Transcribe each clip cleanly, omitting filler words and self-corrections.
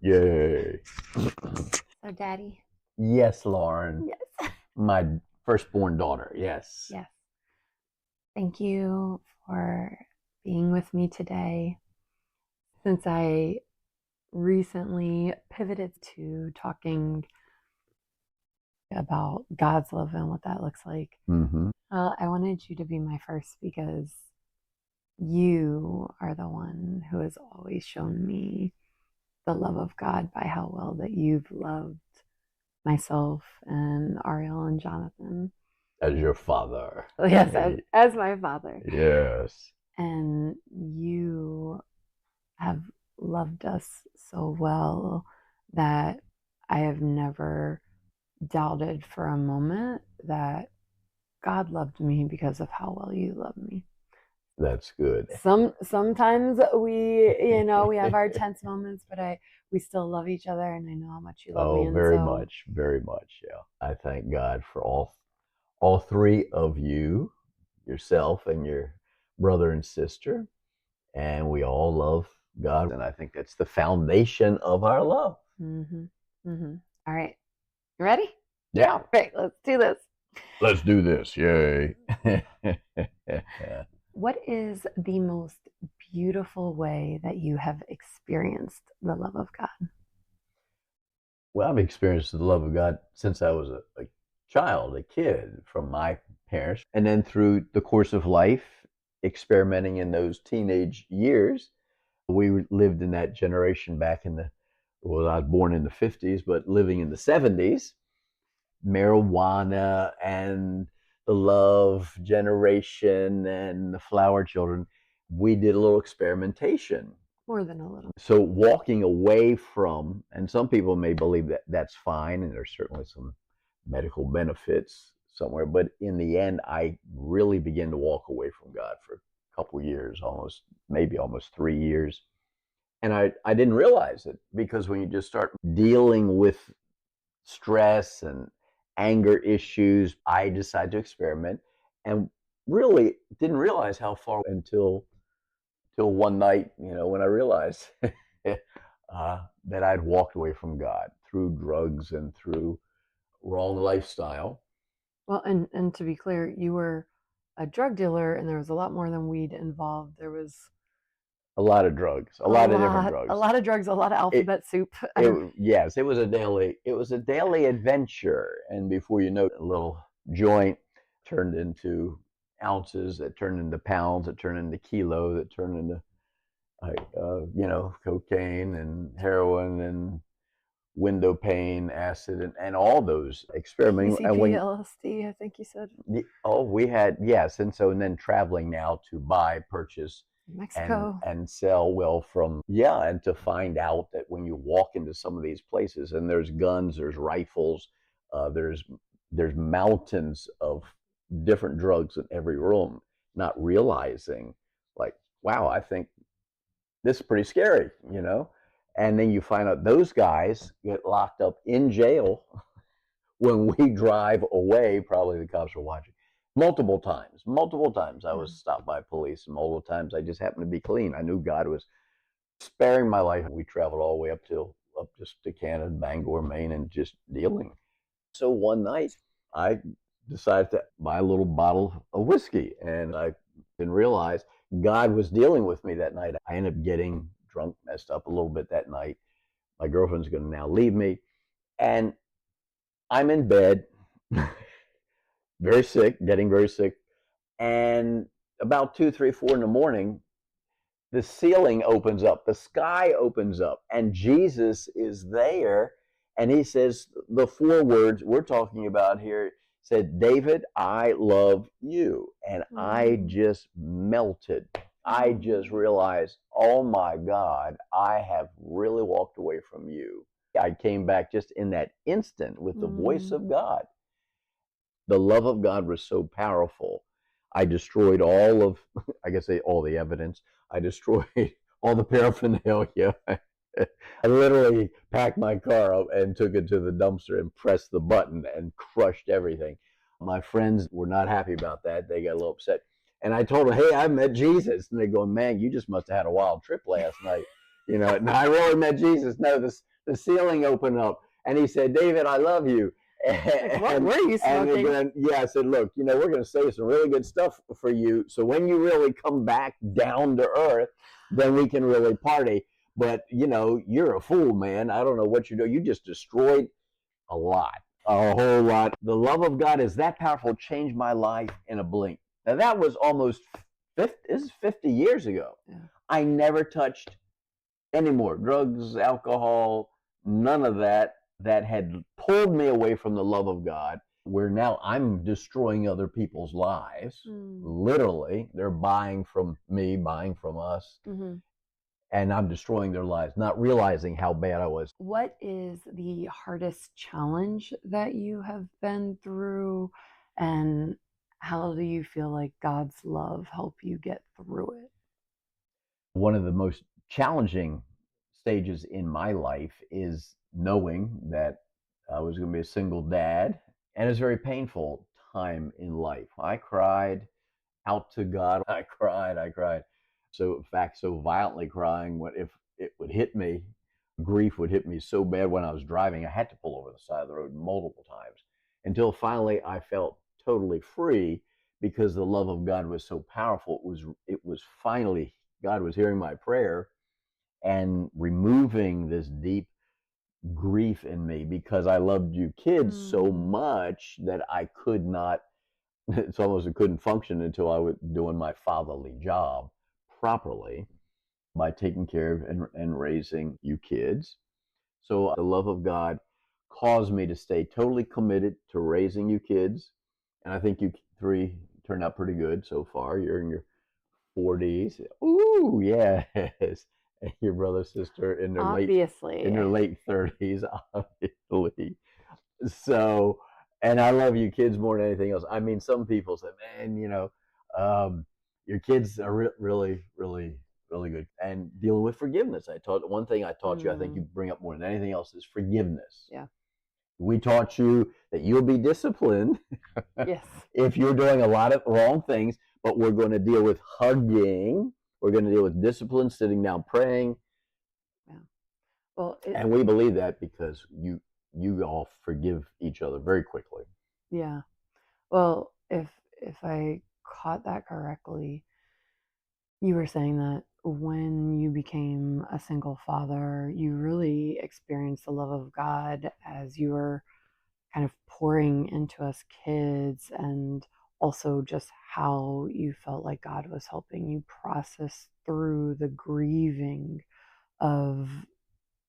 Yay. So, Daddy. Yes, Lauren. Yes. My firstborn daughter. Yes. Yes. Thank you for being with me today. Since I recently pivoted to talking about God's love and what that looks like, I wanted you to be my first because you are the one who has always shown me the love of God by how well that you've loved myself and Ariel and Jonathan. As your father. Yes, as my father. Yes. And you have loved us so well that I have never doubted for a moment that God loved me because of how well you love me. That's good. Sometimes we have our tense moments, but we still love each other, and I know how much you love me. Oh, And very so, much, very much. Yeah. I thank God for all three of you, yourself and your brother and sister, and we all love God, and I think that's the foundation of our love. All right, you ready? Yeah. Great, let's do this. Let's do this. Yay. What is the most beautiful way that you have experienced the love of God? Well, I've experienced the love of God since I was a child, a kid, from my parents. And then through the course of life, experimenting in those teenage years, we lived in that generation back well, I was born in the 50s, but living in the 70s, marijuana and the love generation and the flower children, we did a little experimentation. More than a little. So walking away from, and some people may believe that that's fine, and there's certainly some medical benefits somewhere, but in the end, I really began to walk away from God for a couple years, maybe almost 3 years. And I didn't realize it, because when you just start dealing with stress and anger issues, I decided to experiment and really didn't realize how far until one night, when I realized that I'd walked away from God through drugs and through wrong lifestyle. Well, and to be clear, you were a drug dealer, and there was a lot more than weed involved. There was A lot of drugs, a lot of different drugs. A lot of drugs, a lot of alphabet soup. Yes, it was a daily adventure, and before you know it, a little joint turned into ounces, that turned into pounds, that turned into kilos, that turned into cocaine and heroin and window pane, acid, and all those experimenting. PCP, LSD, I think you said. We had, yes, and then traveling now to buy, purchase, Mexico, and sell, and to find out that when you walk into some of these places and there's guns, there's rifles, there's mountains of different drugs in every room, not realizing, like, wow, I think this is pretty scary, and then you find out those guys get locked up in jail when we drive away. Probably the cops are watching. Multiple times I was stopped by police, and multiple times I just happened to be clean. I knew God was sparing my life. We traveled all the way up just to Canada, Bangor, Maine, and just dealing. So one night I decided to buy a little bottle of whiskey, and I didn't realize God was dealing with me that night. I ended up getting drunk, messed up a little bit that night. My girlfriend's going to now leave me, and I'm in bed, very sick, getting very sick. And about 2, 3, 4 in the morning, the ceiling opens up, the sky opens up, and Jesus is there. And he says the 4 words we're talking about here, said, "David, I love you." And I just melted. I just realized, oh my God, I have really walked away from you. I came back just in that instant with the voice of God. The love of God was so powerful. I destroyed all the evidence. I destroyed all the paraphernalia. I literally packed my car up and took it to the dumpster and pressed the button and crushed everything. My friends were not happy about that. They got a little upset. And I told them, "Hey, I met Jesus." And they go, "Man, you just must have had a wild trip last night. No, I really met Jesus. No, the ceiling opened up, and he said, "David, I love you." Like, what were you And smoking? then, yeah, I said, "Look, we're going to say some really good stuff for you. So when you really come back down to earth, then we can really party. But you're a fool, man. I don't know what you do. You just destroyed a lot, a whole lot. The love of God is that powerful. Changed my life in a blink. Now that was almost 50. This is 50 years ago. Yeah. I never touched any more drugs, alcohol, none of that. That had pulled me away from the love of God. Where now I'm destroying other people's lives. Literally, they're buying from me, buying from us. And I'm destroying their lives, not realizing how bad I was. What is the hardest challenge that you have been through, and how do you feel like God's love help you get through it? One of the most challenging stages in my life is knowing that I was going to be a single dad, and it's a very painful time in life. I cried out to God. I cried. I cried. So, in fact, so violently crying, what if it would hit me, grief would hit me so bad when I was driving, I had to pull over the side of the road multiple times until finally I felt totally free because the love of God was so powerful. It was finally God was hearing my prayer and removing this deep grief in me because I loved you kids so much that I could not. It's almost I couldn't function until I was doing my fatherly job properly by taking care of and raising you kids. So the love of God caused me to stay totally committed to raising you kids. And I think you three turned out pretty good so far. You're in your 40s. Ooh, yes. And your brother, sister Obviously. in their late 30s, obviously. So, and I love you kids more than anything else. I mean, some people say, man, your kids are really, really, really good. And dealing with forgiveness. One thing I taught you, I think you bring up more than anything else, is forgiveness. Yeah. We taught you that you'll be disciplined Yes. if you're doing a lot of wrong things, but we're going to deal with hugging. We're going to deal with discipline, sitting down, praying. Yeah. Well, and we believe that because you all forgive each other very quickly. Yeah. Well, if I caught that correctly, you were saying that when you became a single father, you really experienced the love of God as you were kind of pouring into us kids, and also just how you felt like God was helping you process through the grieving of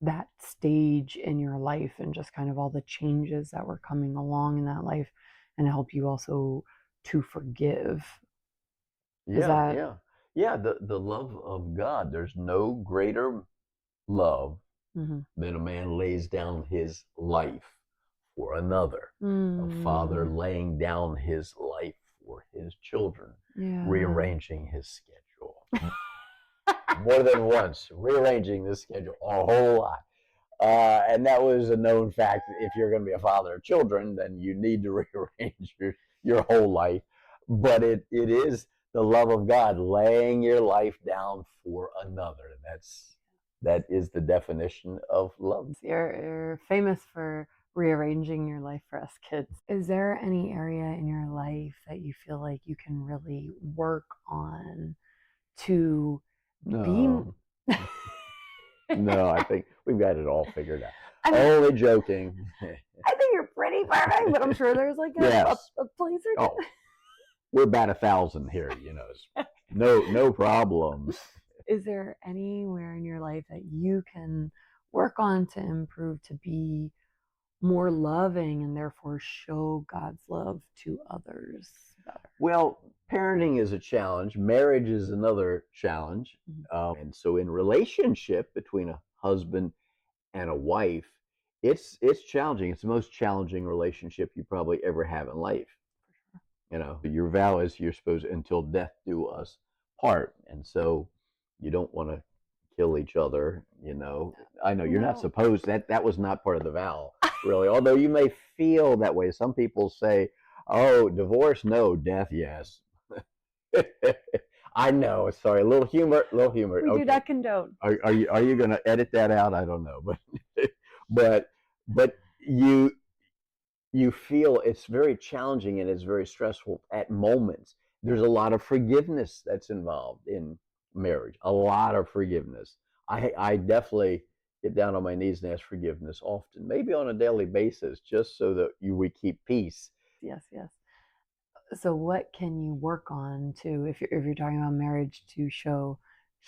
that stage in your life and just kind of all the changes that were coming along in that life, and help you also to forgive. Is Yeah, that yeah. The love of God. There's no greater love than a man lays down his life for another. A father laying down his life for his children, Yeah. rearranging his schedule. More than once, rearranging the schedule a whole lot. And that was a known fact. If you're going to be a father of children, then you need to rearrange your whole life. But it is the love of God laying your life down for another. That is the definition of love. You're famous for rearranging your life for us kids. Is there any area in your life that you feel like you can really work on to No. be No, I think we've got it all figured out. I mean, Only joking. I think you're pretty perfect, but I'm sure there's like Yes. a place or two. Oh, we're about 1,000 here, No problems. Is there anywhere in your life that you can work on to improve to be more loving and therefore show God's love to others better? Well, parenting is a challenge. Marriage is another challenge. And so, in relationship between a husband and a wife, it's challenging. It's the most challenging relationship you probably ever have in life. Your vow is you're supposed to, until death do us part, and so you don't want to kill each other. I know you're not supposed. That was not part of the vow, really. Although you may feel that way. Some people say, "Oh, divorce, no; death, yes." I know. Sorry, a little humor, little humor. We do Okay. not condone. Are you going to edit that out? I don't know, but but but you feel it's very challenging and it's very stressful at moments. Yeah. There's a lot of forgiveness that's involved in marriage. A lot of forgiveness. I definitely get down on my knees and ask forgiveness often, maybe on a daily basis, just so that we keep peace. Yes, yes. So what can you work on to, if you're talking about marriage, to show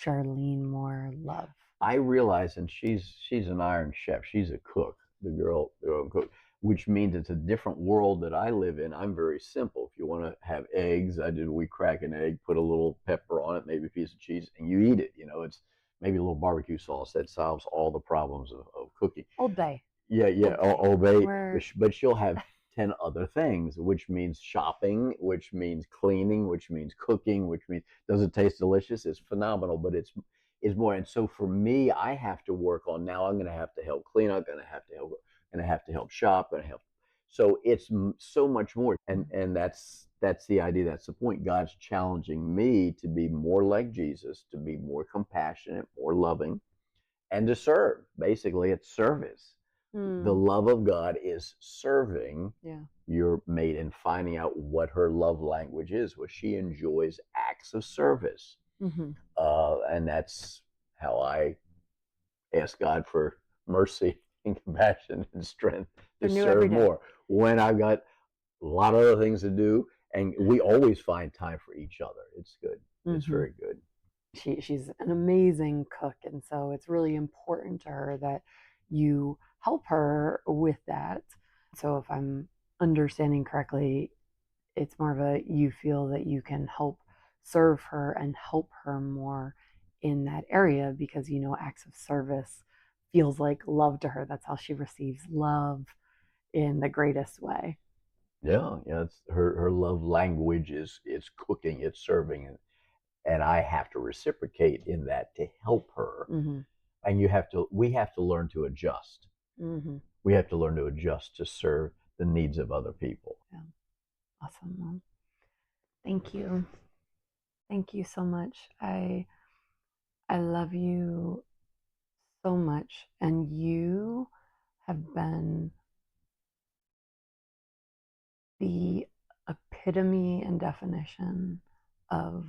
Charlene more love? I realize, and she's an iron chef. She's a cook. The girl cook, which means it's a different world that I live in. I'm very simple. If you want to have eggs, we crack an egg, put a little pepper on it, maybe a piece of cheese, and you eat it. It's maybe a little barbecue sauce that solves all the problems of cooking. Old Bay. Yeah, yeah, Old Bay. obey, We're but she'll have 10 other things, which means shopping, which means cleaning, which means cooking, which means does it taste delicious? It's phenomenal, but it's more. And so for me, I have to work on now. I'm going to have to help clean. I'm going to have to help, and I have to help shop and help. So it's so much more, and that's the idea. That's the point. God's challenging me to be more like Jesus, to be more compassionate, more loving, and to serve. Basically, it's service. The mm, love of God is serving yeah. your mate and finding out what her love language is. Well, she enjoys acts of service. Mm-hmm. And that's how I ask God for mercy and compassion and strength to They're new every serve day. more when I've got a lot of other things to do. And we always find time for each other. It's good. It's Mm-hmm. very good. She's an amazing cook, and so it's really important to her that you help her with that. So if I'm understanding correctly, it's more of a you feel that you can help serve her and help her more in that area because acts of service feels like love to her. That's how she receives love in the greatest way. Yeah, yeah. It's her love language is it's cooking, it's serving, and I have to reciprocate in that to help her. Mm-hmm. And we have to learn to adjust. Mm-hmm. We have to learn to adjust to serve the needs of other people. Yeah. Awesome. Well, thank you. Thank you so much. I love you so much, and you have been the epitome and definition of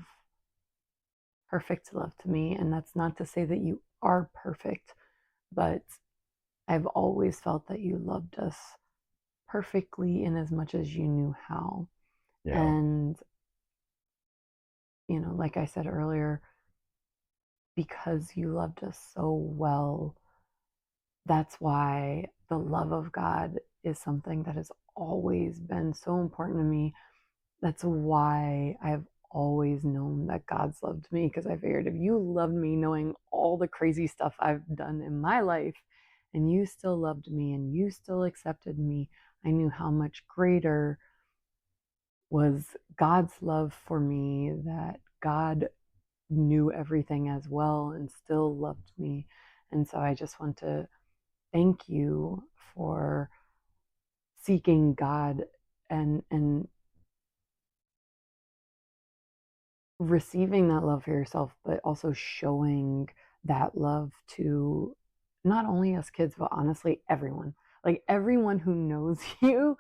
perfect love to me. And that's not to say that you are perfect, but I've always felt that you loved us perfectly in as much as you knew how. Yeah. And, like I said earlier, because you loved us so well, that's why the love of God is something that has always been so important to me. That's why I've always known that God's loved me, because I figured if you loved me knowing all the crazy stuff I've done in my life and you still loved me and you still accepted me, I knew how much greater was God's love for me, that God knew everything as well and still loved me. And so I just want to thank you for seeking God and receiving that love for yourself, but also showing that love to not only us kids, but honestly, everyone. Like everyone who knows you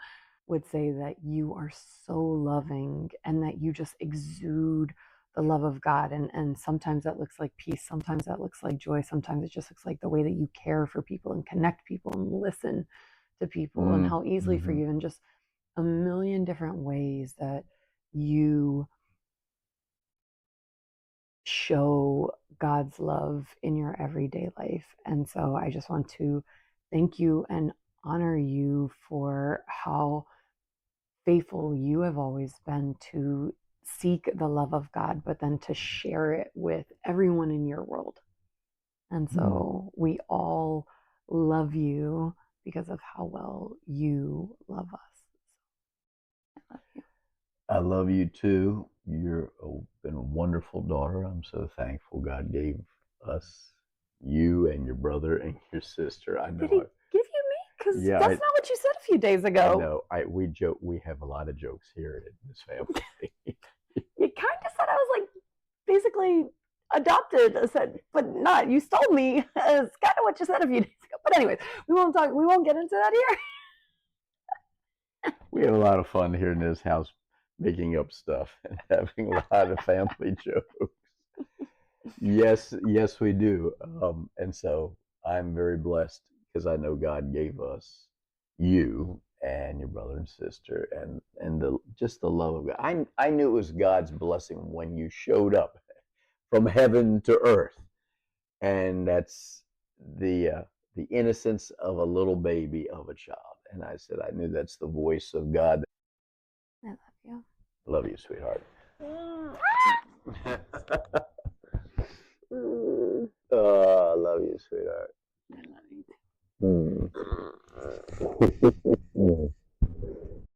would say that you are so loving and that you just exude the love of God. And sometimes that looks like peace. Sometimes that looks like joy. Sometimes it just looks like the way that you care for people and connect people and listen to people and how easily for Mm-hmm. you, and just a million different ways that you show God's love in your everyday life. And so I just want to thank you and honor you for how faithful you have always been to seek the love of God, but then to share it with everyone in your world. And Mm. so we all love you because of how well you love us. I love you. I love you too. Been a wonderful daughter. I'm so thankful God gave us you and your brother and your sister. I Did know. he give you me? Because Yeah, that's not what you said a few days I ago. know. We joke. We have a lot of jokes here in this family. You kind of said I was like basically adopted. I said, but not, you stole me. It's kind of what you said a few days ago. But anyways, we won't get into that here. We have a lot of fun here in this house making up stuff and having a lot of family jokes. Yes, yes, we do. And so I'm very blessed because I know God gave us you and your brother and sister and the just the love of God. I knew it was God's blessing when you showed up from heaven to earth, and that's the innocence of a little baby of a child. And I said I knew that's the voice of God. I love you. Love you, sweetheart. Oh, I love you, sweetheart. I love you too. Mm.